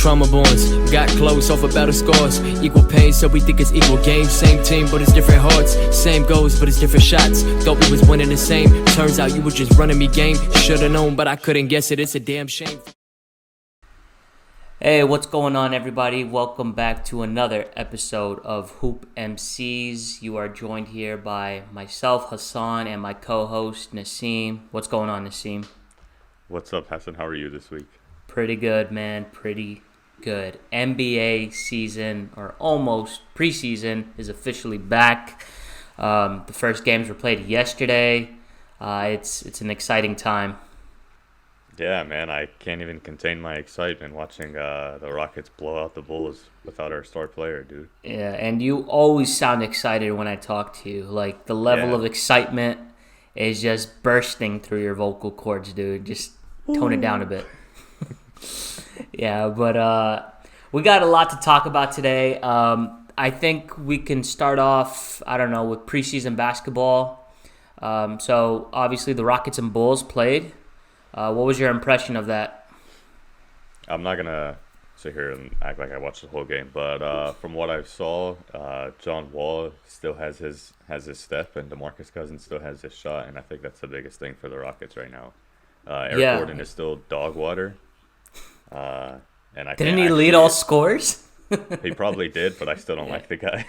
trauma bonds. Got close off of battle scars. Equal pain, so we think it's equal game. Same team, but it's different hearts. Same goals, but it's different shots. Thought we was winning the same. Turns out you were just running me game. Should've known, but I couldn't guess it. It's a damn shame. Hey, what's going on, everybody? Welcome back to another episode of Hoop MCs. You are joined here by myself, Hassan, and my co-host, Nassim. What's going on, Nassim? What's up, Hassan? How are you this week? Pretty good, man. Pretty good. NBA season, or almost preseason, is officially back. The first games were played yesterday. It's an exciting time. Yeah, man, I can't even contain my excitement watching the Rockets blow out the Bulls without our star player, dude. Yeah, and you always sound excited when I talk to you. Like, the level of excitement is just bursting through your vocal cords, dude. Just tone it down a bit. Yeah, but we got a lot to talk about today. I think we can start off, with preseason basketball. So, obviously, the Rockets and Bulls played. What was your impression of that? I'm not going to sit here and act like I watched the whole game, but from what I saw, John Wall still has his step, and DeMarcus Cousins still has his shot, and I think that's the biggest thing for the Rockets right now. Eric Gordon is still dog water. And I Didn't he lead all scores? He probably did, but I still don't like the guy.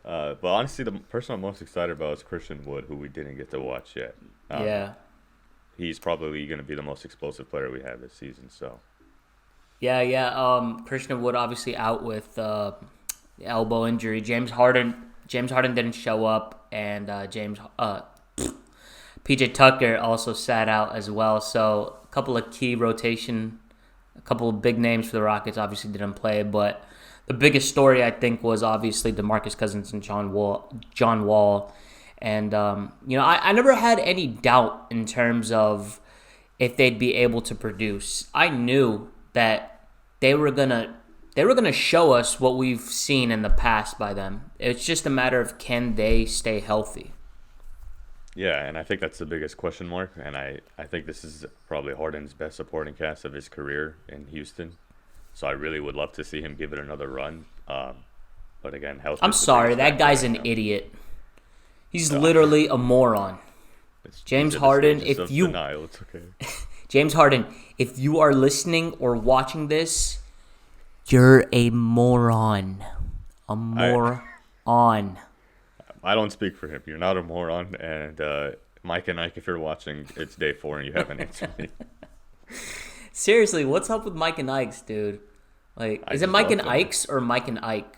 But honestly, the person I'm most excited about is Christian Wood, who we didn't get to watch yet. He's probably going to be the most explosive player we have this season. So, Christian Wood obviously out with elbow injury. James Harden didn't show up, and PJ Tucker also sat out as well. So a couple of key rotation, a couple of big names for the Rockets obviously didn't play, but the biggest story I think was obviously DeMarcus Cousins and John Wall. And, I never had any doubt in terms of if they'd be able to produce. I knew that they were gonna show us what we've seen in the past by them. It's just a matter of, can they stay healthy? Yeah, and I think that's the biggest question mark. And I think this is probably Harden's best supporting cast of his career in Houston. So I really would love to see him give it another run. But again, health. I'm sorry, that guy's an idiot. He's literally a moron. James Harden, if you denial, it's okay. James Harden, if you are listening or watching this, you're a moron. A moron. I don't speak for him. You're not a moron. And Mike and Ike, if you're watching, it's day 4 and you haven't answered me. Seriously, what's up with Mike and Ike's, dude? Like, is it Mike and Ike's or Mike and Ike?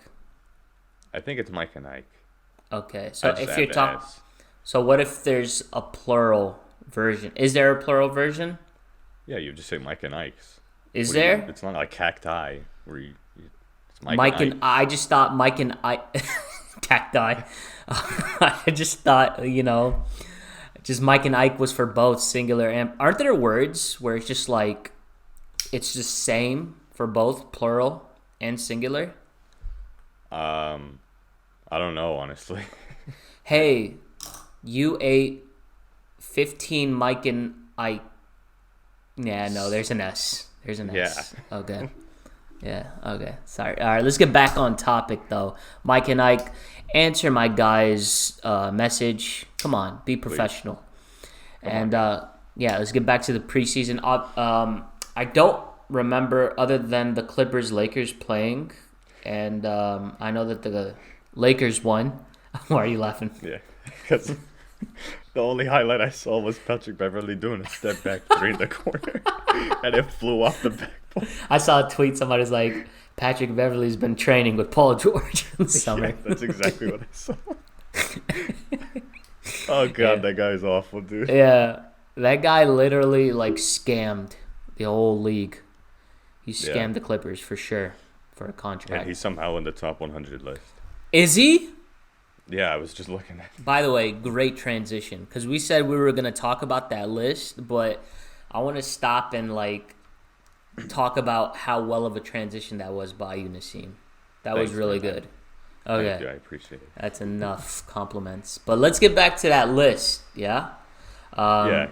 I think it's Mike and Ike. Okay, so if you're talking, so what if there's a plural version? Is there a plural version? Yeah, you just say Mike and Ike's. Is there? It's not like cacti where it's Mike and I just thought Mike and I cacti. I just thought just Mike and Ike was for both singular and aren't there words where it's just like it's just same for both plural and singular? I don't know, honestly. Hey, you ate 15 Mike and Ike. Yeah, no, there's an S. There's an S. Yeah. Okay. Yeah, okay. Sorry. All right, let's get back on topic, though. Mike and Ike, answer my guy's message. Come on, be professional. Let's get back to the preseason. I don't remember, other than the Clippers-Lakers playing, and I know that the Lakers won. Why are you laughing? Yeah, because the only highlight I saw was Patrick Beverley doing a step back 3 in the corner, and it flew off the backboard. I saw a tweet. Somebody's like, Patrick Beverley's been training with Paul George in the summer. Yeah, that's exactly what I saw. Oh, God, That guy's awful, dude. Yeah, that guy literally, scammed the whole league. He scammed the Clippers for sure for a contract. And he's somehow in the top 100 list. Is he? Yeah, I was just looking at it. By the way, great transition. Because we said we were going to talk about that list, but I want to stop and, talk about how well of a transition that was by you, Nassim. That was really good. Okay. Thank you, I appreciate it. That's enough compliments. But let's get back to that list, yeah? Yeah.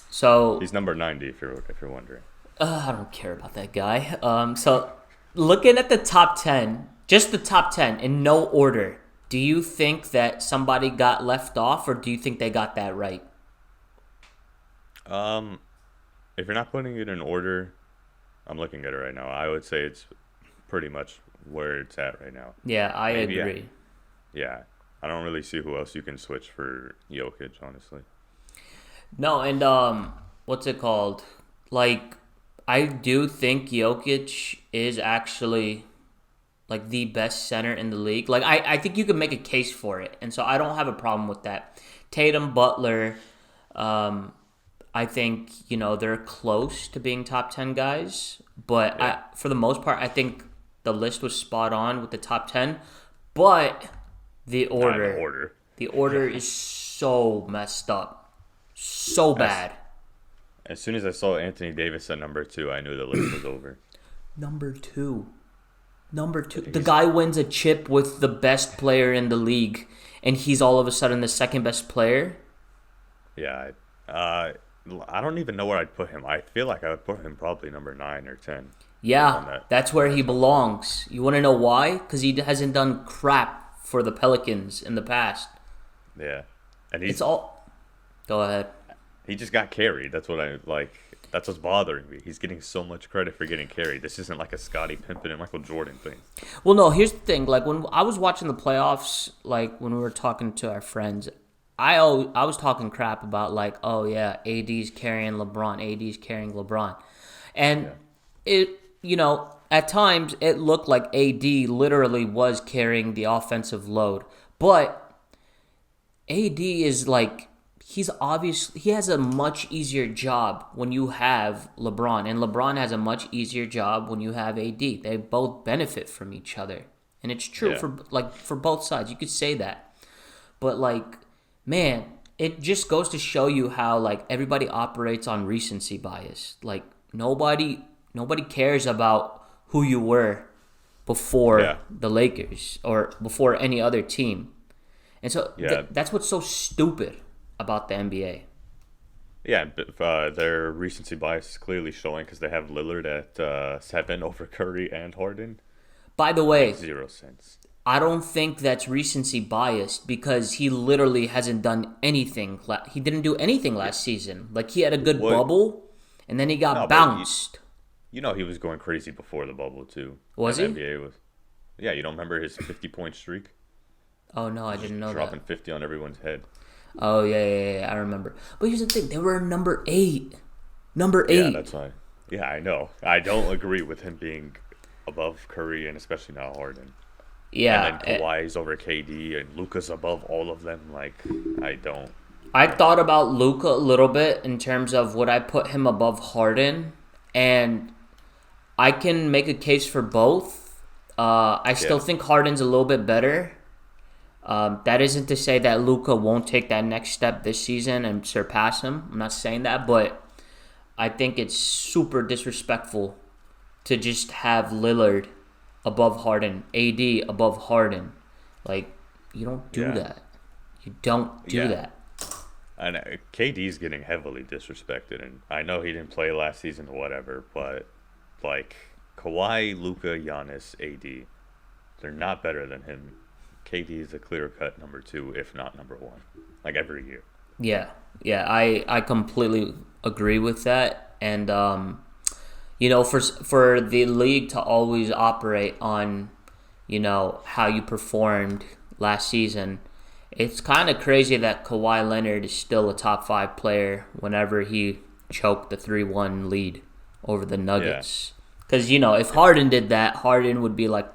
So he's number 90 if you're wondering. I don't care about that guy. So looking at the top 10, just the top 10 in no order, do you think that somebody got left off, or do you think they got that right? Um, if you're not putting it in order, I'm looking at it right now. I would say it's pretty much where it's at right now. Yeah, I Maybe, agree. yeah. I don't really see who else you can switch for Jokic, honestly. No, and what's it called? Like, I do think Jokic is actually like the best center in the league. Like, I think you can make a case for it, and so I don't have a problem with that. Tatum, Butler, I think they're close to being top 10 guys, but Yeah. for the most part, I think the list was spot on with the top 10. But the Not in order, order. the order is so messed up, so bad. As soon as I saw Anthony Davis at number 2, I knew the list was over. Number two. The guy wins a chip with the best player in the league, and he's all of a sudden the second best player. Yeah, I don't even know where I'd put him. I feel like I would put him probably number 9 or 10. On Yeah, that. that's where he belongs. You want to know why? Because he hasn't done crap for the Pelicans in the past. Yeah, and It's all. Go ahead. he just got carried. That's what I like. That's what's bothering me. He's getting so much credit for getting carried. This isn't like a Scottie Pippen and Michael Jordan thing. Well, no. Here's the thing. Like when I was watching the playoffs, like when we were talking to our friends, I was talking crap about like, oh yeah, AD's carrying LeBron, AD's carrying LeBron, and it at times it looked like AD literally was carrying the offensive load, but AD is like he has a much easier job when you have LeBron, and LeBron has a much easier job when you have AD. They both benefit from each other, and it's true Yeah. for both sides. You could say that, but like, man, it just goes to show you how like everybody operates on recency bias. Like nobody cares about who you were before Yeah. the Lakers or before any other team. And so Yeah. that's what's so stupid about the NBA. Yeah, but, their recency bias is clearly showing because they have Lillard at 7 over Curry and Harden. By the way, 0 sense. I don't think that's recency biased because he literally hasn't done anything. He didn't do anything last season. Like he had a good What? bubble, and then he got No, but bounced. You know he was going crazy before the bubble too. Was And he? NBA was. Yeah, you don't remember his 50-point streak? Oh no, I didn't know Dropping that. 50 on everyone's head. Oh yeah, I remember. But here's the thing: they were number 8. Number 8. Yeah, that's why. Yeah, I know. I don't agree with him being above Curry and especially now Harden. Yeah, And then Kawhi's over KD and Luka's above all of them. Like, I don't. I thought about Luka a little bit in terms of would I put him above Harden, and I can make a case for both. I still think Harden's a little bit better. That isn't to say that Luka won't take that next step this season and surpass him. I'm not saying that, but I think it's super disrespectful to just have Lillard above Harden, AD above Harden. Like, you don't do Yeah. that. You don't do Yeah. that. And KD's getting heavily disrespected, and I know he didn't play last season or whatever, but like Kawhi, Luka, Giannis, AD, they're not better than him. KD is a clear-cut number 2, if not number 1, like every year. Yeah, I completely agree with that, and for the league to always operate on, how you performed last season, it's kind of crazy that Kawhi Leonard is still a top 5 player whenever he choked the 3-1 lead over the Nuggets. Because if Harden did that, Harden would be like,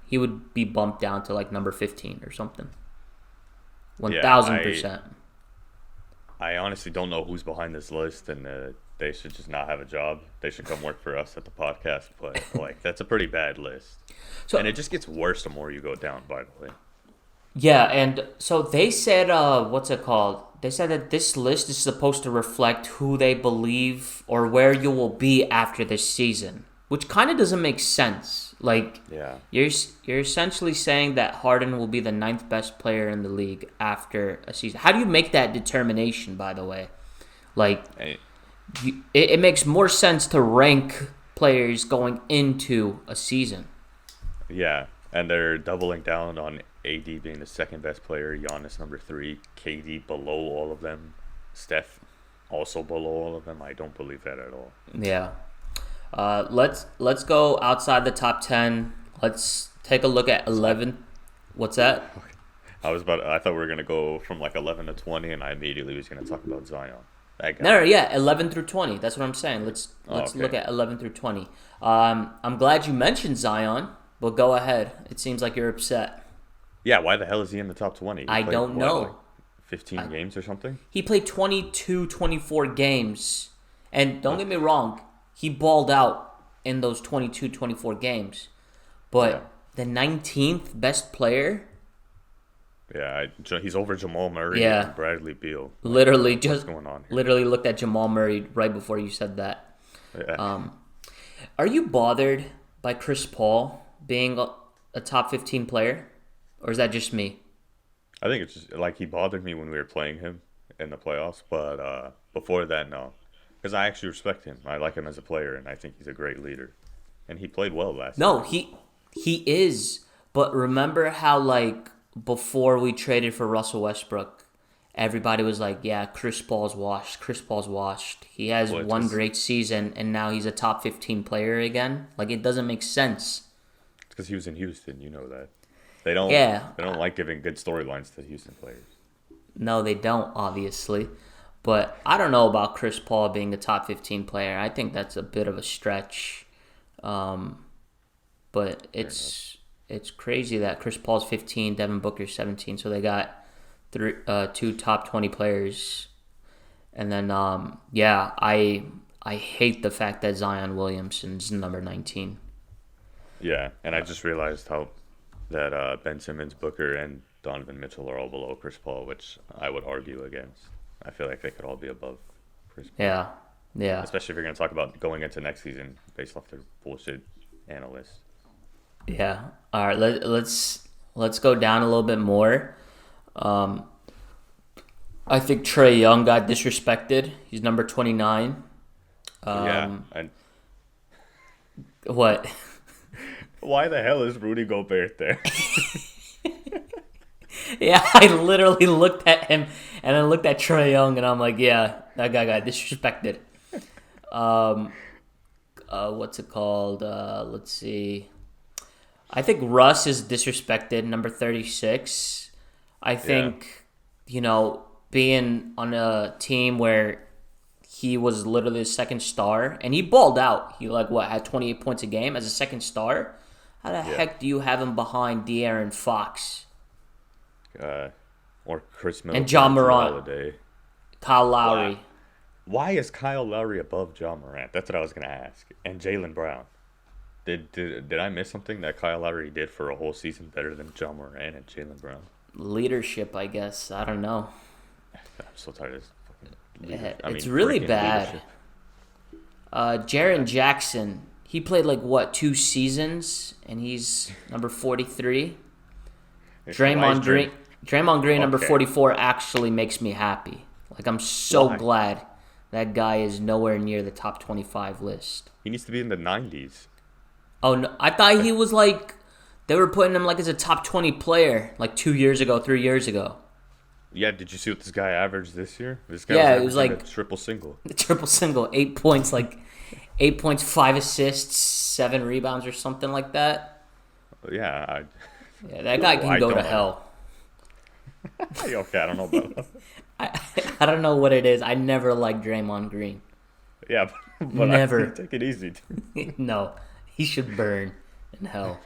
he would be bumped down to like number 15 or something. 1,000%. I honestly don't know who's behind this list, and they should just not have a job. They should come work for us at the podcast. But like, that's a pretty bad list, and it just gets worse the more you go down. By the way, yeah, and so they said, what's it called? They said that this list is supposed to reflect who they believe or where you will be after this season, which kind of doesn't make sense. Like, yeah, you're essentially saying that Harden will be the 9th best player in the league after a season. How do you make that determination, by the way? Like, it makes more sense to rank players going into a season. Yeah, and they're doubling down on AD being the second best player, Giannis number 3, KD below all of them, Steph also below all of them. I don't believe that at all. Yeah. Let's go outside the top 10. Let's take a look at 11. What's that? I thought we were gonna go from like 11 to 20, and I immediately was gonna talk about Zion. That guy. No, yeah, 11 through 20. That's what I'm saying. Let's Okay. look at 11 through 20. I'm glad you mentioned Zion, but go ahead. It seems like you're upset. Yeah, why the hell is he in the top 20? He I played, don't know. like 15 games or something? He played 22, 24 games. And don't get me wrong, he balled out in those 22, 24 games. But the 19th best player, Yeah, he's over Jamal Murray Yeah. and Bradley Beal. literally What's just going on here? literally looked at Jamal Murray right before you said that. Yeah. Are you bothered by Chris Paul being a top 15 player? Or is that just me? I think it's just like he bothered me when we were playing him in the playoffs, but before that, no. Because I actually respect him. I like him as a player, and I think he's a great leader. And he played well last No, year. he is. But remember how, like, before we traded for Russell Westbrook, everybody was like, yeah, Chris Paul's washed. Chris Paul's washed. He has Well, it's one just- great season, and now he's a top 15 player again. Like, it doesn't make sense. It's because he was in Houston, you know that. They don't like giving good storylines to Houston players. No, they don't, obviously. But I don't know about Chris Paul being a top 15 player. I think that's a bit of a stretch. But it's crazy that Chris Paul's 15, Devin Booker's 17. So they got two top 20 players. And then, I hate the fact that Zion Williamson's number 19. Yeah, and I just realized that Ben Simmons, Booker, and Donovan Mitchell are all below Chris Paul, which I would argue against. I feel like they could all be above Chris Paul. Yeah. Especially if you're going to talk about going into next season based off their bullshit analysts. Yeah. All right. Let's go down a little bit more. I think Trae Young got disrespected. He's number 29. Yeah. And What? why the hell is Rudy Gobert there? Yeah, I literally looked at him and then looked at Trae Young and I'm like, yeah, that guy got disrespected. What's it called? Let's see. I think Russ is disrespected, number 36. I think, being on a team where he was literally the second star and he balled out. He had 28 points a game as a second star? How the heck do you have him behind De'Aaron Fox? Or Chris Middleton And John Morant. Holiday. Kyle Lowry. Why is Kyle Lowry above John Morant? That's what I was going to ask. And Jaylen Brown. Did I miss something that Kyle Lowry did for a whole season better than John Morant and Jaylen Brown? Leadership, I guess. I don't know. I'm so tired of this fucking It's leadership. really Freaking bad. leadership. Jaren Jackson, he played 2 seasons, and he's number 43. Draymond Green, number Okay. 44, actually makes me happy. I'm so Why? glad that guy is nowhere near the top 25 list. He needs to be in the 90s. Oh, no, I thought he was they were putting him as a top 20 player 2 years ago, 3 years ago. Yeah, did you see what this guy averaged this year? This guy Yeah, it was averaging a triple single. The triple single, 8 points, 8 points, 5 assists, 7 rebounds or something like that. Yeah, Yeah, that guy can go to hell. okay, I don't know about that. I don't know what it is. I never liked Draymond Green. Yeah, but Never. take it easy. No, he should burn in hell.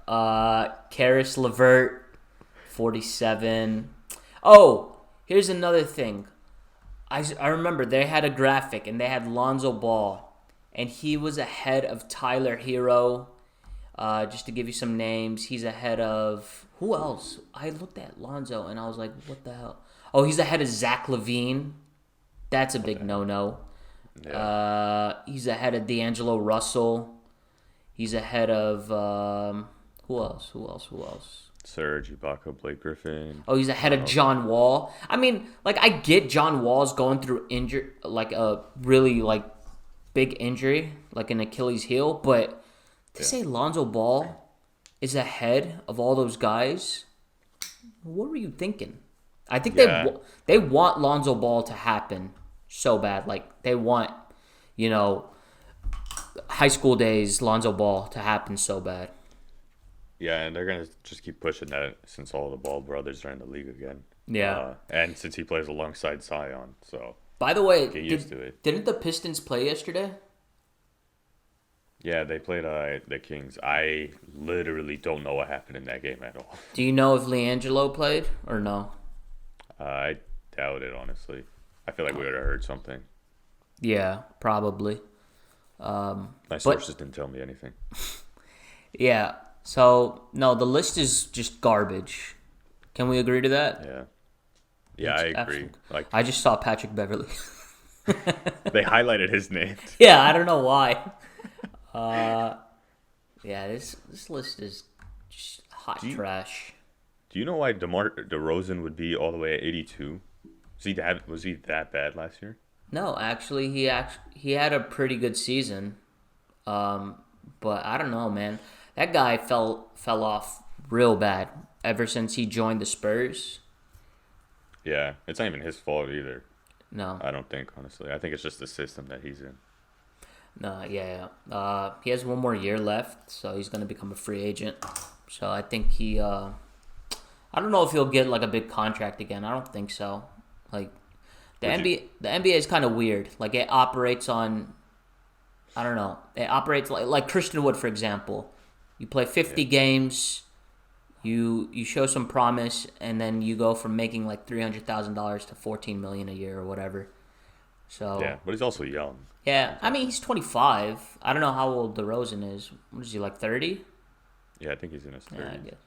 Karis LeVert, 47. Oh, here's another thing. I remember they had a graphic and they had Lonzo Ball, and he was ahead of Tyler Hero. Just to give you some names, he's ahead of who else? I looked at Lonzo and I was like, what the hell? Oh, he's ahead of Zach LaVine. That's a big no-no. Yeah. He's ahead of D'Angelo Russell. He's ahead of Who else? Who else? Who else? Serge Ibaka, Blake Griffin. Oh, he's ahead of John Wall. I mean, like I get John Wall's going through injury, like a really like big injury, like an Achilles heel. But to say Lonzo Ball is ahead of all those guys, what were you thinking? I think they want Lonzo Ball to happen so bad. Like they want, you know, high school days Lonzo Ball to happen so bad. Yeah, and they're going to just keep pushing that since all the Ball brothers are in the league again. Yeah. And since he plays alongside Zion, so By the way, get used to it. Didn't the Pistons play yesterday? Yeah, they played the Kings. I literally don't know what happened in that game at all. Do you know if LiAngelo played or no? I doubt it, honestly. I feel like we would have heard something. Yeah, probably. My sources didn't tell me anything. Yeah. So, no, the list is just garbage. Can we agree to that? Yeah. Yeah, I agree. Like I just saw Patrick Beverly. they highlighted his name. Yeah, I don't know why. Yeah, this list is just hot trash. Do you know why DeMar DeRozan would be all the way at 82? Was he that bad last year? No, actually, he had a pretty good season. But I don't know, man. That guy fell off real bad ever since he joined the Spurs. Yeah, it's not even his fault either. No. I don't think, honestly. I think it's just the system that he's in. No, yeah. He has one more year left, so he's going to become a free agent. So I think he... I don't know if he'll get like a big contract again. I don't think so. Like the NBA is kind of weird. Like it operates on... I don't know. It operates like Christian Wood, for example. You play 50 games, you show some promise, and then you go from making like $300,000 to $14 million a year or whatever. So yeah, but he's also young. Yeah, I mean he's 25. I don't know how old DeRozan is. What is he, like 30? Yeah, I think he's in his 30s. Yeah, I guess.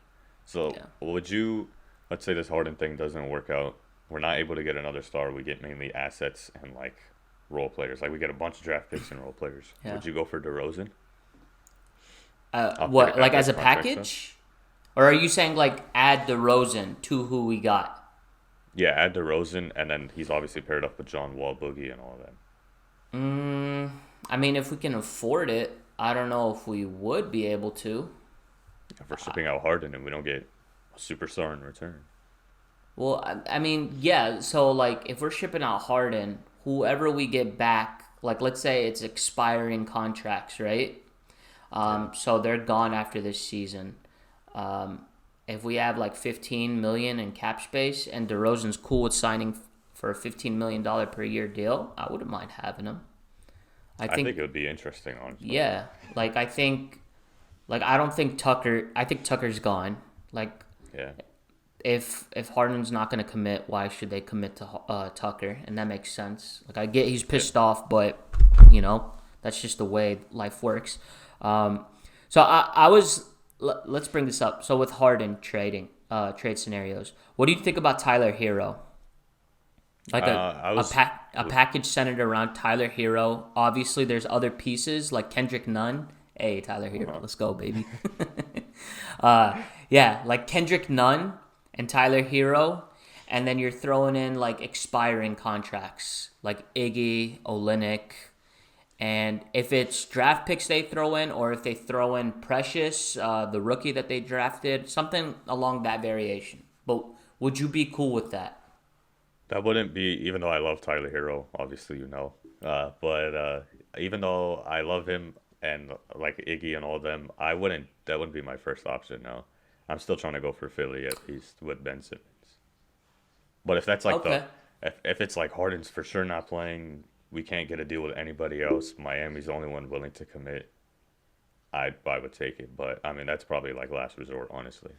So would you? Let's say this Harden thing doesn't work out. We're not able to get another star. We get mainly assets and like role players. Like we get a bunch of draft picks and role players. Yeah. Would you go for DeRozan? What, like as a package? Or are you saying like add DeRozan to who we got? Yeah, add DeRozan, and then he's obviously paired up with John Wall, Boogie, and all of that. I mean, if we can afford it, I don't know if we would be able to. If we're shipping out Harden and we don't get a superstar in return. Well, I mean, yeah. So like, if we're shipping out Harden, whoever we get back, like let's say it's expiring contracts, right? So they're gone after this season. If we have like $15 million in cap space and DeRozan's cool with signing for a $15 million per year deal, I wouldn't mind having him. I think it would be interesting, honestly. Yeah, like I don't think Tucker's gone. Like, yeah. If Harden's not going to commit, why should they commit to Tucker? And that makes sense. Like I get he's pissed off, but you know that's just the way life works. So I was. Let's bring this up. So with Harden trade scenarios, what do you think about Tyler Hero? Like a package centered around Tyler Hero. Obviously, there's other pieces like Kendrick Nunn. Hey, Tyler Hero, let's go, baby. Yeah, like Kendrick Nunn and Tyler Hero, and then you're throwing in like expiring contracts like Iggy, Olynyk. And if it's draft picks they throw in, or if they throw in Precious, the rookie that they drafted, something along that variation. But would you be cool with that? That wouldn't be, even though I love Tyler Hero, obviously you know. But even though I love him and like Iggy and all of them, that wouldn't be my first option, no. I'm still trying to go for Philly at least with Ben Simmons. But if that's like if it's like Harden's for sure not playing, we can't get a deal with anybody else, Miami's the only one willing to commit, I would take it. But I mean that's probably like last resort, honestly.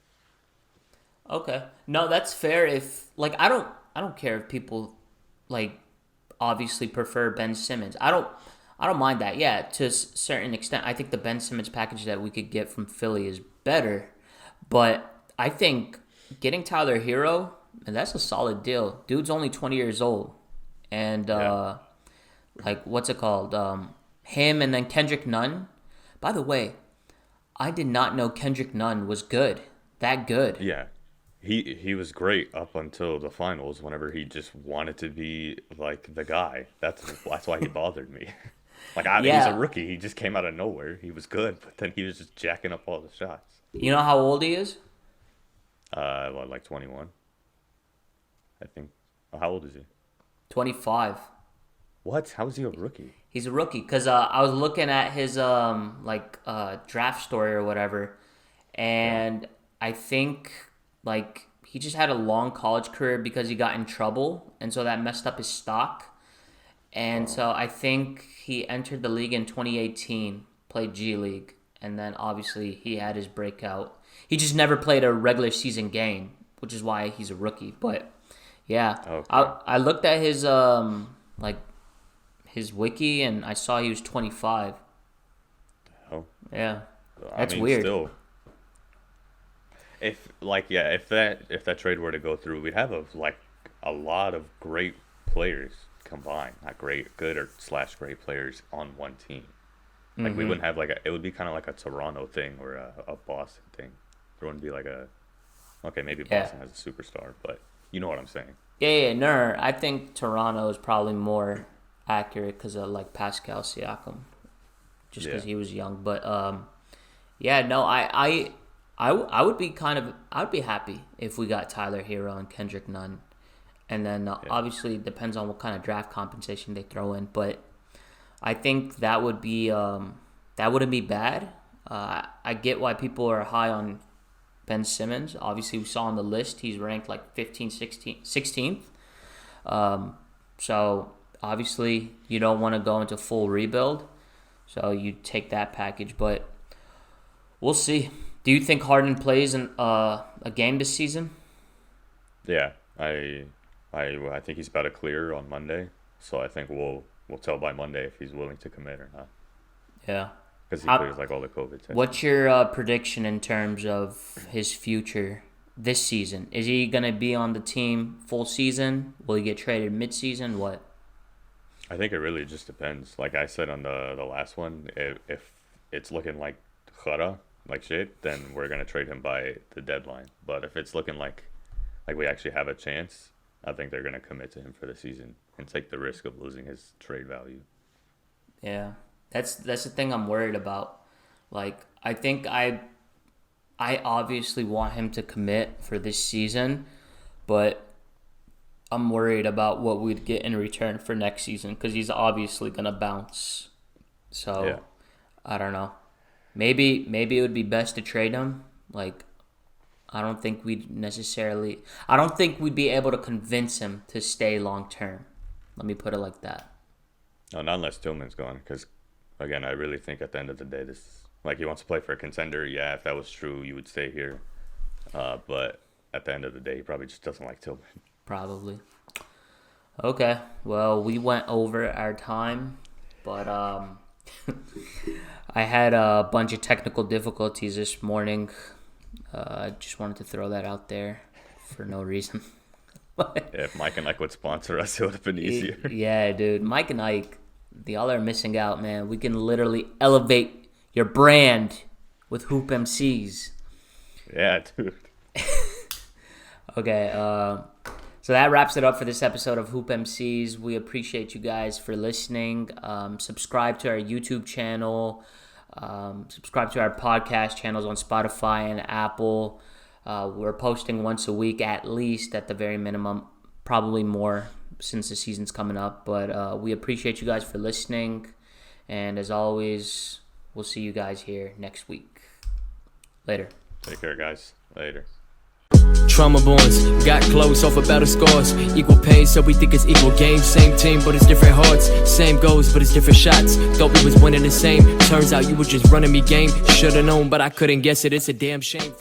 Okay. No, that's fair. If like I don't care if people like obviously prefer Ben Simmons. I don't mind that. Yeah, to a certain extent, I think the Ben Simmons package that we could get from Philly is better. But I think getting Tyler Hero, and that's a solid deal. Dude's only 20 years old, and like what's it called? Him and then Kendrick Nunn. By the way, I did not know Kendrick Nunn was good. That good. Yeah, he was great up until the finals. Whenever he just wanted to be like the guy, that's why he bothered me. He's a rookie. He just came out of nowhere. He was good, but then he was just jacking up all the shots. You know how old he is? Like 21, I think. Oh, how old is he? 25. What? How is he a rookie? He's a rookie because I was looking at his draft story or whatever, and I think like he just had a long college career because he got in trouble, and so that messed up his stock. And so I think he entered the league in 2018, played G League, and then obviously he had his breakout. He just never played a regular season game, which is why he's a rookie. But yeah, okay. I looked at his his wiki and I saw he was 25. Oh, yeah, that's weird. Still, if that trade were to go through, we'd have a lot of great players combined, not good or / great players on one team. Like we wouldn't have it would be kind of like a Toronto thing or a Boston thing. There wouldn't be maybe Boston has a superstar, but you know what I'm saying. Yeah, no, I think Toronto is probably more accurate because of Pascal Siakam, just because he was young. But I would be happy if we got Tyler Hero and Kendrick Nunn, and then obviously it depends on what kind of draft compensation they throw in. But I think that would be that wouldn't be bad. I get why people are high on Ben Simmons. Obviously, we saw on the list he's ranked 16th. So obviously you don't want to go into full rebuild, so you take that package. But we'll see. Do you think Harden plays a game this season? Yeah, I think he's about to clear on Monday, so I think we'll tell by Monday if he's willing to commit or not. Yeah. Because he clears all the COVID tests. What's your prediction in terms of his future this season? Is he going to be on the team full season? Will he get traded mid-season? What? I think it really just depends. Like I said on the last one, if it's looking like Jara, like shit, then we're going to trade him by the deadline. But if it's looking like we actually have a chance, I think they're going to commit to him for the season and take the risk of losing his trade value. Yeah. That's the thing I'm worried about. I think I obviously want him to commit for this season, but I'm worried about what we'd get in return for next season because he's obviously gonna bounce. So I don't know. Maybe it would be best to trade him. I don't think we'd be able to convince him to stay long term. Let me put it like that. No, not unless Tillman's gone, because again, I really think at the end of the day, this he wants to play for a contender. Yeah, if that was true, you would stay here. But at the end of the day, he probably just doesn't like Tillman. Probably. Okay. Well, we went over our time, but I had a bunch of technical difficulties this morning. I just wanted to throw that out there for no reason. If Mike and Ike would sponsor us, it would have been easier. Yeah, dude. Mike and Ike, y'all are missing out, man. We can literally elevate your brand with Hoop MCs. Yeah, dude. Okay, so that wraps it up for this episode of Hoop MCs. We appreciate you guys for listening. Subscribe to our YouTube channel. Subscribe to our podcast channels on Spotify and Apple. We're posting once a week at least, at the very minimum, probably more since the season's coming up. But we appreciate you guys for listening. And as always, we'll see you guys here next week. Later. Take care, guys. Later. Trauma bonds, got close off of battle scars. Equal pain, so we think it's equal game. Same team, but it's different hearts. Same goals, but it's different shots. Thought we was winning the same. Turns out you were just running me game. Should've known, but I couldn't guess it. It's a damn shame.